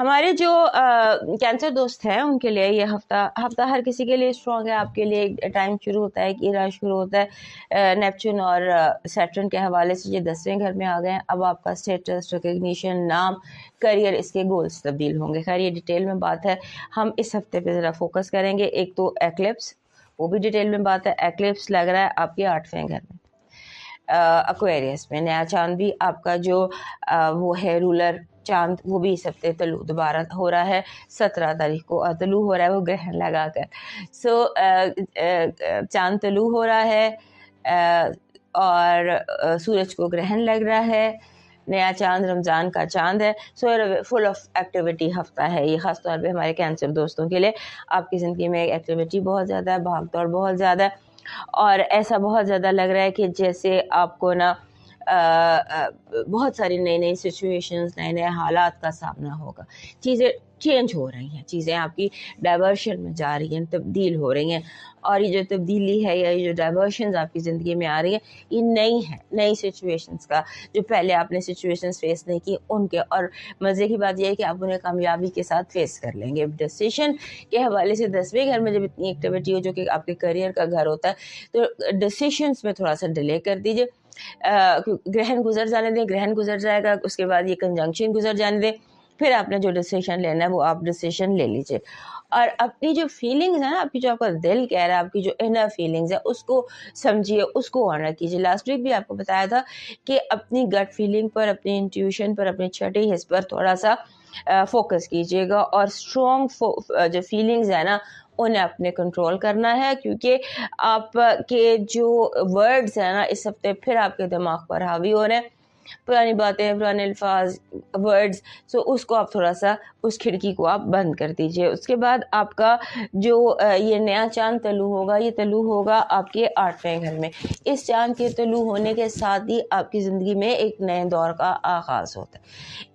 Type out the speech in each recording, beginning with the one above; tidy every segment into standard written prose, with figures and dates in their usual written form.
ہمارے جو کینسر دوست ہیں ان کے لیے یہ ہفتہ ہر کسی کے لیے اسٹرانگ ہے. آپ کے لیے ٹائم شروع ہوتا ہے, ایک ایرا شروع ہوتا ہے. نیپچون اور سیٹرن کے حوالے سے یہ 10ویں گھر میں آ گئے ہیں. اب آپ کا اسٹیٹس, ریکگنیشن, نام, کریئر, اس کے گولز تبدیل ہوں گے. خیر یہ ڈیٹیل میں بات ہے, ہم اس ہفتے پہ ذرا فوکس کریں گے. ایک تو ایکلپس, وہ بھی ڈیٹیل میں بات ہے. ایکلپس لگ رہا ہے آپ کے 8ویں گھر میں, ایکویریس میں. نیا چاند بھی آپ کا جو وہ ہے رولر چاند, وہ بھی اس ہفتے طلوع دوبارہ ہو رہا ہے. 17 تاریخ کو طلوع ہو رہا ہے وہ گرہن لگا کر. سو چاند طلوع ہو رہا ہے اور سورج کو گرہن لگ رہا ہے. نیا چاند رمضان کا چاند ہے. سو فل آف ایکٹیویٹی ہفتہ ہے یہ, خاص طور پہ ہمارے کینسر دوستوں کے لیے. آپ کی زندگی میں ایکٹیویٹی بہت زیادہ ہے, بھاگ دوڑ بہت زیادہ ہے, اور ایسا بہت زیادہ لگ رہا ہے کہ جیسے آپ کو نا بہت ساری نئی سچویشنز, نئے حالات کا سامنا ہوگا. چیزیں چینج ہو رہی ہیں, چیزیں آپ کی ڈائیورشن میں جا رہی ہیں, تبدیل ہو رہی ہیں. اور یہ جو تبدیلی ہے یا یہ جو ڈائیورشنز آپ کی زندگی میں آ رہی ہیں, یہ نئی ہیں, نئی سچویشنز کا, جو پہلے آپ نے سچویشنز فیس نہیں کی ان کے. اور مزے کی بات یہ ہے کہ آپ انہیں کامیابی کے ساتھ فیس کر لیں گے. ڈیسیشن کے حوالے سے 10ویں گھر میں جب اتنی ایکٹیویٹی ہو جو کہ آپ کے کریئر کا گھر ہوتا ہے, تو ڈیسیشنز میں تھوڑا سا ڈیلے کر دیجیے. گرہن گزر جانے دیں, گرہن گزر جائے گا, اس کے بعد یہ کنجنکشن گزر جانے دیں, پھر آپ نے جو ڈیسیشن لینا ہے وہ آپ ڈیسیشن لے لیجیے. اور اپنی جو فیلنگز ہیں نا, آپ کی جو آپ کا دل کہہ رہا ہے, آپ کی جو انر فیلنگز ہے اس کو سمجھیے, اس کو آنر کیجیے. لاسٹ ویک بھی آپ کو بتایا تھا کہ اپنی گٹ فیلنگ پر, اپنی انٹیوشن پر, اپنی چھٹی حس پر تھوڑا سا فوکس کیجیے گا. اور اسٹرانگ جو فیلنگز ہیں نا انہیں اپنے کنٹرول کرنا ہے, کیونکہ آپ کے جو ورڈز ہیں نا اس ہفتے پھر آپ کے دماغ پر حاوی ہو رہے ہیں. پرانی باتیں, پرانے الفاظ, ورڈز, سو اس کو آپ تھوڑا سا, اس کھڑکی کو آپ بند کر دیجئے. اس کے بعد آپ کا جو یہ نیا چاند طلوع ہوگا, یہ طلوع ہوگا آپ کے 8ویں گھر میں. اس چاند کے طلوع ہونے کے ساتھ ہی آپ کی زندگی میں ایک نئے دور کا آغاز ہوتا ہے,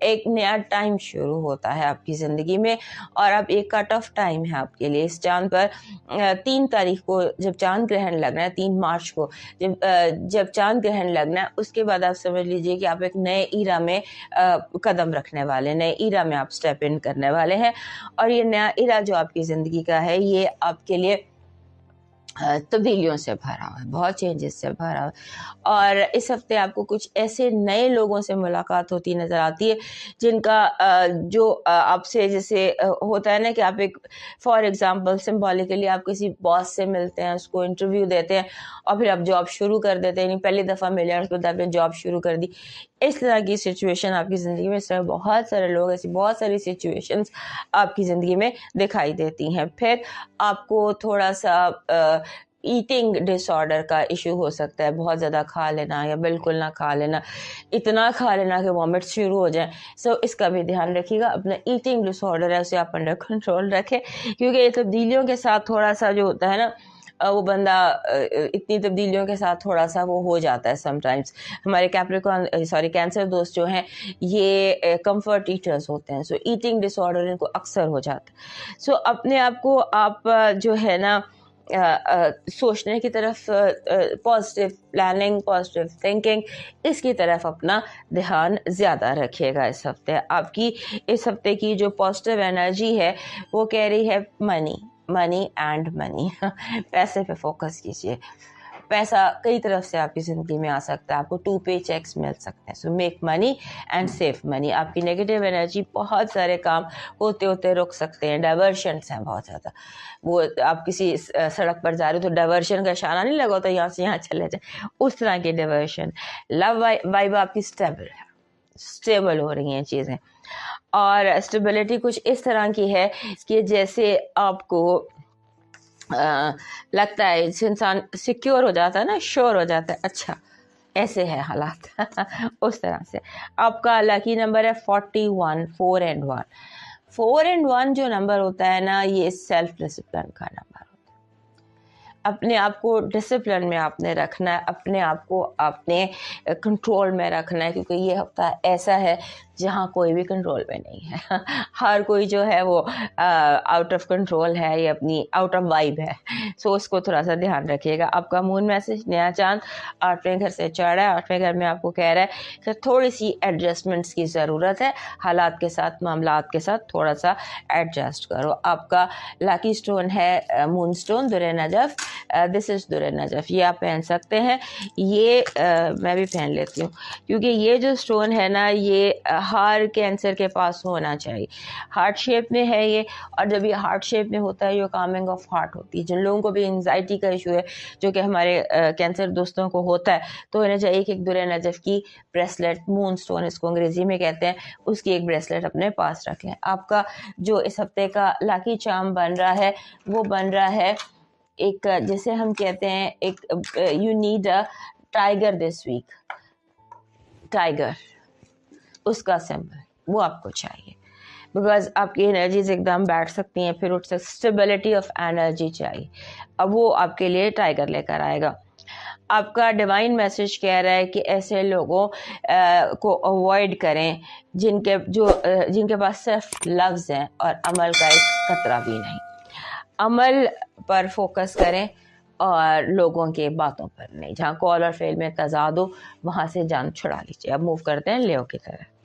ایک نیا ٹائم شروع ہوتا ہے آپ کی زندگی میں. اور اب ایک کٹ آف ٹائم ہے آپ کے لیے. اس چاند پر 3 تاریخ کو جب چاند گرہن لگنا ہے, 3 مارچ کو جب چاند گرہن لگنا ہے, اس کے بعد آپ سمجھ لیجئے کہ آپ ایک نئے ایرا میں قدم رکھنے والے, نئے ایرا میں آپ سٹیپ ان کرنے والے ہیں. اور یہ نیا ایرا جو آپ کی زندگی کا ہے, یہ آپ کے لیے تبدیلیوں سے بھرا ہوا ہے, بہت چینجز سے بھرا ہوا ہے. اور اس ہفتے آپ کو کچھ ایسے نئے لوگوں سے ملاقات ہوتی نظر آتی ہے جن کا جو آپ سے جیسے ہوتا ہے نا کہ آپ ایک فار ایگزامپل سمبولیکلی آپ کسی باس سے ملتے ہیں, اس کو انٹرویو دیتے ہیں اور پھر آپ جاب شروع کر دیتے ہیں. یعنی پہلی دفعہ ملے اور اس کے بعد آپ نے جاب شروع کر دی. اس طرح کی سچویشن آپ کی زندگی میں, اس طرح بہت سارے لوگ, ایسی بہت ساری سچویشنز آپ کی زندگی میں دکھائی دیتی ہیں. پھر آپ کو تھوڑا سا ایٹنگ ڈس آرڈر کا ایشو ہو سکتا ہے, بہت زیادہ کھا لینا یا بالکل نہ کھا لینا, اتنا کھا لینا کہ وامٹس شروع ہو جائیں. سو اس کا بھی دھیان رکھیے گا. اپنا ایٹنگ ڈس آرڈر ہے اسے آپ انڈر کنٹرول رکھیں, کیونکہ یہ تبدیلیوں کے ساتھ تھوڑا سا جو ہوتا ہے نا, وہ بندہ اتنی تبدیلیوں کے ساتھ تھوڑا سا وہ ہو جاتا ہے سم ٹائمز. ہمارے کینسر دوست جو ہیں یہ کمفرٹ ایٹرز ہوتے ہیں, سو ایٹنگ ڈس آرڈر ان کو اکثر ہو جاتا ہے. سو اپنے آپ کو آپ جو ہے نا سوچنے کی طرف, پازیٹیو پلاننگ, پازیٹیو تھنکنگ, اس کی طرف اپنا دھیان زیادہ رکھیے گا. اس ہفتے آپ کی, اس ہفتے کی جو پازیٹیو انرجی ہے وہ کہہ رہی ہے منی اینڈ منی. پیسے پہ فوکس کیجیے. پیسہ کئی طرف سے آپ کی زندگی میں آ سکتا ہے, آپ کو 2 پے چیکس مل سکتے ہیں. So make money and save money. آپ کی نیگیٹو انرجی, بہت سارے کام ہوتے ہوتے رک سکتے ہیں, ڈائیورشنس ہیں بہت زیادہ. وہ آپ کسی سڑک پر جا رہے ہو تو ڈائیورشن کا اشارہ نہیں لگا ہوتا یہاں سے یہاں چلے جائیں, اس طرح کی ڈائیورشن. لو وائب آپ کی اسٹیبل ہو رہی ہیں چیزیں. اور اسٹیبلٹی کچھ اس طرح کی ہے کہ جیسے آپ کو لگتا ہے, انسان سیکیور ہو جاتا ہے نا, شور ہو جاتا ہے, اچھا ایسے ہے حالات. اس طرح سے آپ کا لکی نمبر ہے 41, 4 and 1. 4 and 1 جو نمبر ہوتا ہے نا, یہ سیلف ڈسپلن کا نمبر ہوتا ہے. اپنے آپ کو ڈسپلن میں آپ نے رکھنا ہے, اپنے آپ کو آپ نے کنٹرول میں رکھنا ہے, کیونکہ یہ ہفتہ ایسا ہے جہاں کوئی بھی کنٹرول میں نہیں ہے. ہر کوئی جو ہے وہ آؤٹ آف کنٹرول ہے یا اپنی آؤٹ آف وائب ہے. سو اس کو تھوڑا سا دھیان رکھیے گا. آپ کا مون میسج نیا چاند 8ویں گھر سے چڑھ رہا ہے. 8ویں گھر میں آپ کو کہہ رہا ہے کہ تھوڑی سی ایڈجسٹمنٹس کی ضرورت ہے. حالات کے ساتھ معاملات کے ساتھ تھوڑا سا ایڈجسٹ کرو. آپ کا لاکی اسٹون ہے مون اسٹون در نجف. دس از در نجف. یہ آپ پہن سکتے ہیں. یہ میں بھی پہن لیتی ہوں کیونکہ یہ جو اسٹون ہے نا یہ ہر کینسر کے پاس ہونا چاہیے. ہارٹ شیپ میں ہے یہ, اور جب یہ ہارٹ شیپ میں ہوتا ہے یہ کامنگ آف ہارٹ ہوتی ہے. جن لوگوں کو بھی انزائٹی کا ایشو ہے جو کہ ہمارے کینسر دوستوں کو ہوتا ہے تو انہیں چاہیے کہ ایک در نجف کی بریسلیٹ, مون اسٹون اس کو انگریزی میں کہتے ہیں, اس کی ایک بریسلیٹ اپنے پاس رکھیں. آپ کا جو اس ہفتے کا لاکی چارم بن رہا ہے وہ بن رہا ہے ایک, جسے ہم کہتے ہیں ایک, you need a tiger this week. Tiger اس کا سمبل وہ آپ کو چاہیے, بیکاز آپ کی انرجیز ایک دم بیٹھ سکتی ہیں, پھر اٹھ سکتی. اسٹیبلٹی آف انرجی چاہیے. اب وہ آپ کے لیے ٹائیگر لے کر آئے گا. آپ کا ڈیوائن میسج کہہ رہا ہے کہ ایسے لوگوں کو اوائڈ کریں جن کے پاس صرف لفظ ہیں اور عمل کا ایک قطرہ بھی نہیں. عمل پر فوکس کریں اور لوگوں کے باتوں پر نہیں. جہاں قول اور فعل میں تضاد ہو وہاں سے جان چھڑا لیجیے. اب موو کرتے ہیں لیو کی طرف.